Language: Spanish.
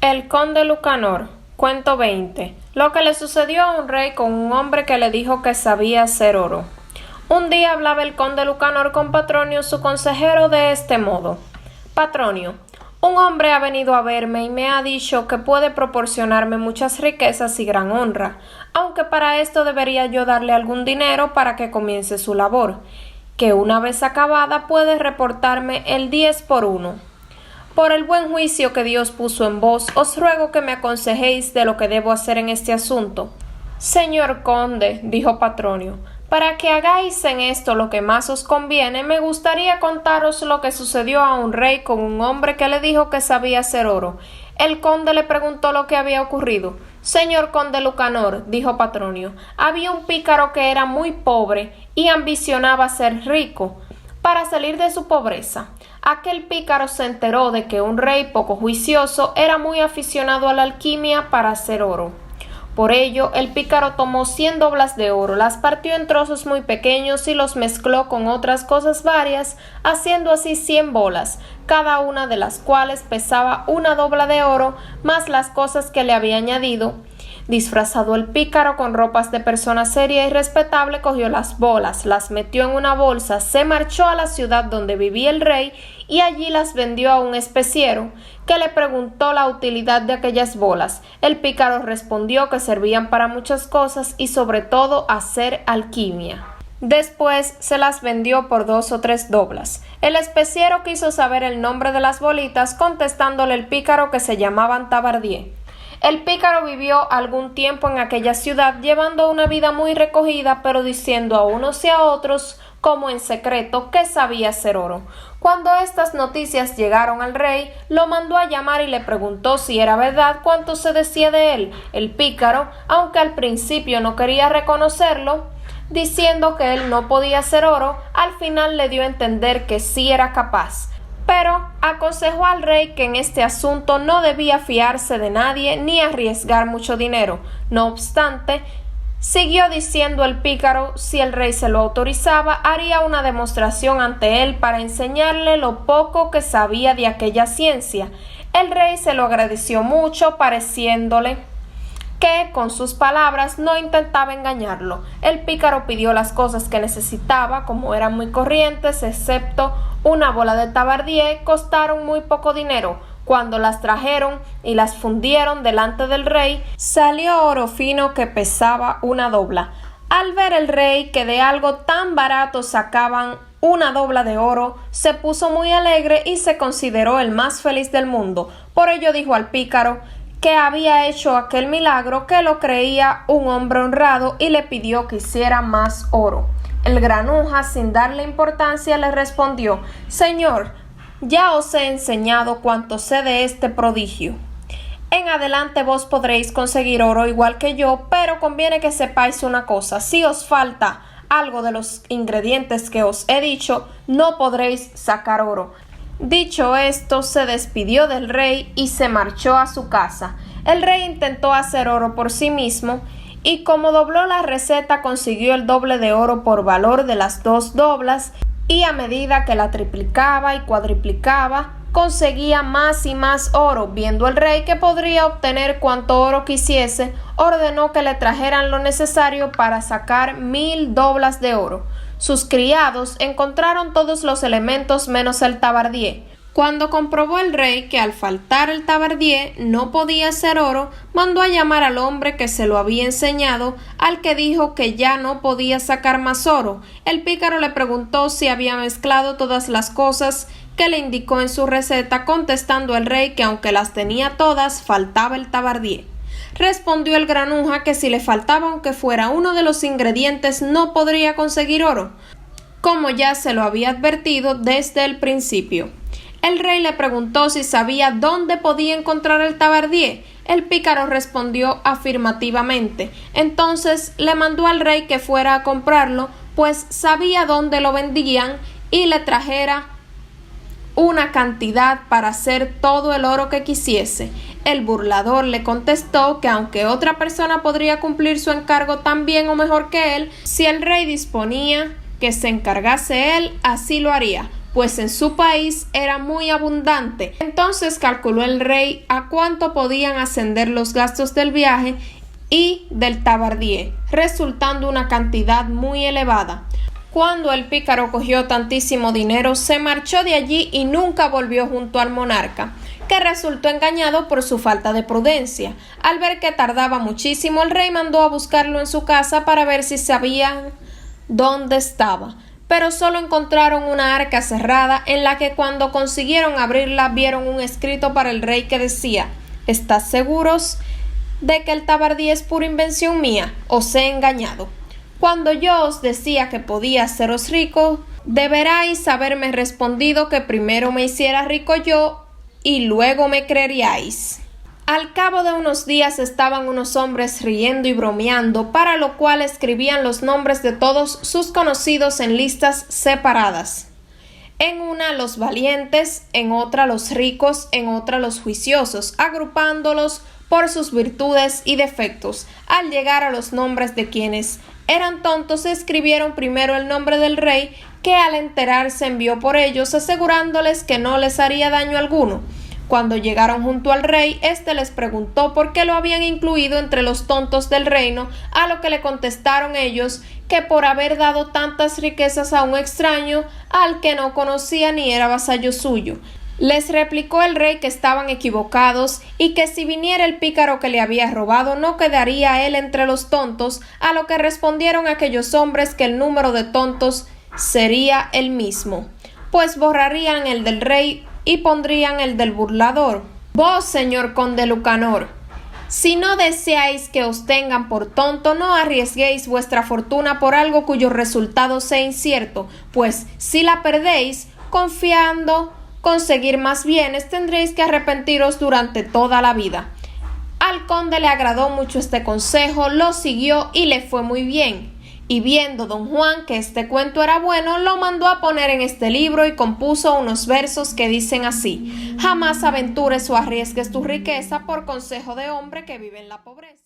El conde Lucanor, cuento 20. Lo que le sucedió a un rey con un hombre que le dijo que sabía hacer oro. Un día hablaba el conde Lucanor con Patronio, su consejero, de este modo: Patronio, un hombre ha venido a verme y me ha dicho que puede proporcionarme muchas riquezas y gran honra, aunque para esto debería yo darle algún dinero para que comience su labor, que una vez acabada puede reportarme el 10 por 1. Por el buen juicio que Dios puso en vos, os ruego que me aconsejéis de lo que debo hacer en este asunto. Señor conde, dijo Patronio, para que hagáis en esto lo que más os conviene, me gustaría contaros lo que sucedió a un rey con un hombre que le dijo que sabía hacer oro. El conde le preguntó lo que había ocurrido. Señor conde Lucanor, dijo Patronio, había un pícaro que era muy pobre y ambicionaba ser rico. Para salir de su pobreza, aquel pícaro se enteró de que un rey poco juicioso era muy aficionado a la alquimia para hacer oro. Por ello, el pícaro tomó 100 doblas de oro, las partió en trozos muy pequeños y los mezcló con otras cosas varias, haciendo así 100 bolas, cada una de las cuales pesaba una dobla de oro, más las cosas que le había añadido. Disfrazado el pícaro con ropas de persona seria y respetable, cogió las bolas, las metió en una bolsa, se marchó a la ciudad donde vivía el rey y allí las vendió a un especiero, que le preguntó la utilidad de aquellas bolas. El pícaro respondió que servían para muchas cosas y sobre todo hacer alquimia. Después se las vendió por 2 o 3 doblas. El especiero quiso saber el nombre de las bolitas, contestándole el pícaro que se llamaban Tabardier. El pícaro vivió algún tiempo en aquella ciudad, llevando una vida muy recogida, pero diciendo a unos y a otros, como en secreto, que sabía hacer oro. Cuando estas noticias llegaron al rey, lo mandó a llamar y le preguntó si era verdad cuanto se decía de él. El pícaro, aunque al principio no quería reconocerlo, diciendo que él no podía hacer oro, al final le dio a entender que sí era capaz. Pero aconsejó al rey que en este asunto no debía fiarse de nadie ni arriesgar mucho dinero. No obstante, siguió diciendo el pícaro, si el rey se lo autorizaba, haría una demostración ante él para enseñarle lo poco que sabía de aquella ciencia. El rey se lo agradeció mucho, pareciéndole que con sus palabras no intentaba engañarlo. El pícaro pidió las cosas que necesitaba, como eran muy corrientes, excepto una bola de Tabardier, costaron muy poco dinero. Cuando las trajeron y las fundieron delante del rey, salió oro fino que pesaba una dobla. Al ver el rey que de algo tan barato sacaban una dobla de oro, se puso muy alegre y se consideró el más feliz del mundo. Por ello dijo al pícaro que había hecho aquel milagro, que lo creía un hombre honrado, y le pidió que hiciera más oro. El granuja, sin darle importancia, le respondió: Señor, ya os he enseñado cuanto sé de este prodigio. En adelante vos podréis conseguir oro igual que yo, pero conviene que sepáis una cosa: si os falta algo de los ingredientes que os he dicho, no podréis sacar oro. Dicho esto, se despidió del rey y se marchó a su casa. El rey intentó hacer oro por sí mismo y, como dobló la receta, consiguió el doble de oro por valor de las 2 doblas, y a medida que la triplicaba y cuadriplicaba, conseguía más y más oro. Viendo el rey que podría obtener cuanto oro quisiese, ordenó que le trajeran lo necesario para sacar 1000 doblas de oro. Sus criados encontraron todos los elementos menos el Tabardier. Cuando comprobó el rey que al faltar el Tabardier no podía hacer oro, mandó a llamar al hombre que se lo había enseñado, al que dijo que ya no podía sacar más oro. El pícaro le preguntó si había mezclado todas las cosas que le indicó en su receta, contestando el rey que aunque las tenía todas, faltaba el Tabardier. Respondió el granuja que si le faltaba aunque fuera uno de los ingredientes, no podría conseguir oro, como ya se lo había advertido desde el principio. El rey le preguntó si sabía dónde podía encontrar el Tabardier. El pícaro respondió afirmativamente. Entonces le mandó al rey que fuera a comprarlo, pues sabía dónde lo vendían, y le trajera una cantidad para hacer todo el oro que quisiese. El burlador le contestó que aunque otra persona podría cumplir su encargo tan bien o mejor que él, si el rey disponía que se encargase él, así lo haría, pues en su país era muy abundante. Entonces calculó el rey a cuánto podían ascender los gastos del viaje y del tabardier, resultando una cantidad muy elevada. Cuando el pícaro cogió tantísimo dinero, se marchó de allí y nunca volvió junto al monarca, que resultó engañado por su falta de prudencia. Al ver que tardaba muchísimo, el rey mandó a buscarlo en su casa para ver si sabían dónde estaba, pero solo encontraron una arca cerrada en la que cuando consiguieron abrirla vieron un escrito para el rey que decía: ¿Estás seguros de que el tabardier es pura invención mía? ¿Os he engañado? Cuando yo os decía que podía haceros rico, deberíais haberme respondido que primero me hiciera rico yo y luego me creeríais. Al cabo de unos días estaban unos hombres riendo y bromeando, para lo cual escribían los nombres de todos sus conocidos en listas separadas. En una los valientes, en otra los ricos, en otra los juiciosos, agrupándolos por sus virtudes y defectos. Al llegar a los nombres de quienes eran tontos, escribieron primero el nombre del rey, que al enterarse envió por ellos, asegurándoles que no les haría daño alguno. Cuando llegaron junto al rey, éste les preguntó por qué lo habían incluido entre los tontos del reino, a lo que le contestaron ellos que por haber dado tantas riquezas a un extraño, al que no conocía ni era vasallo suyo. Les replicó el rey que estaban equivocados y que si viniera el pícaro que le había robado no quedaría él entre los tontos, a lo que respondieron aquellos hombres que el número de tontos sería el mismo, pues borrarían el del rey y pondrían el del burlador. Vos, señor conde Lucanor, si no deseáis que os tengan por tonto, no arriesguéis vuestra fortuna por algo cuyo resultado sea incierto, pues si la perdéis, confiando conseguir más bienes, tendréis que arrepentiros durante toda la vida. Al conde le agradó mucho este consejo, lo siguió y le fue muy bien. Y viendo don Juan que este cuento era bueno, lo mandó a poner en este libro y compuso unos versos que dicen así: jamás aventures o arriesgues tu riqueza por consejo de hombre que vive en la pobreza.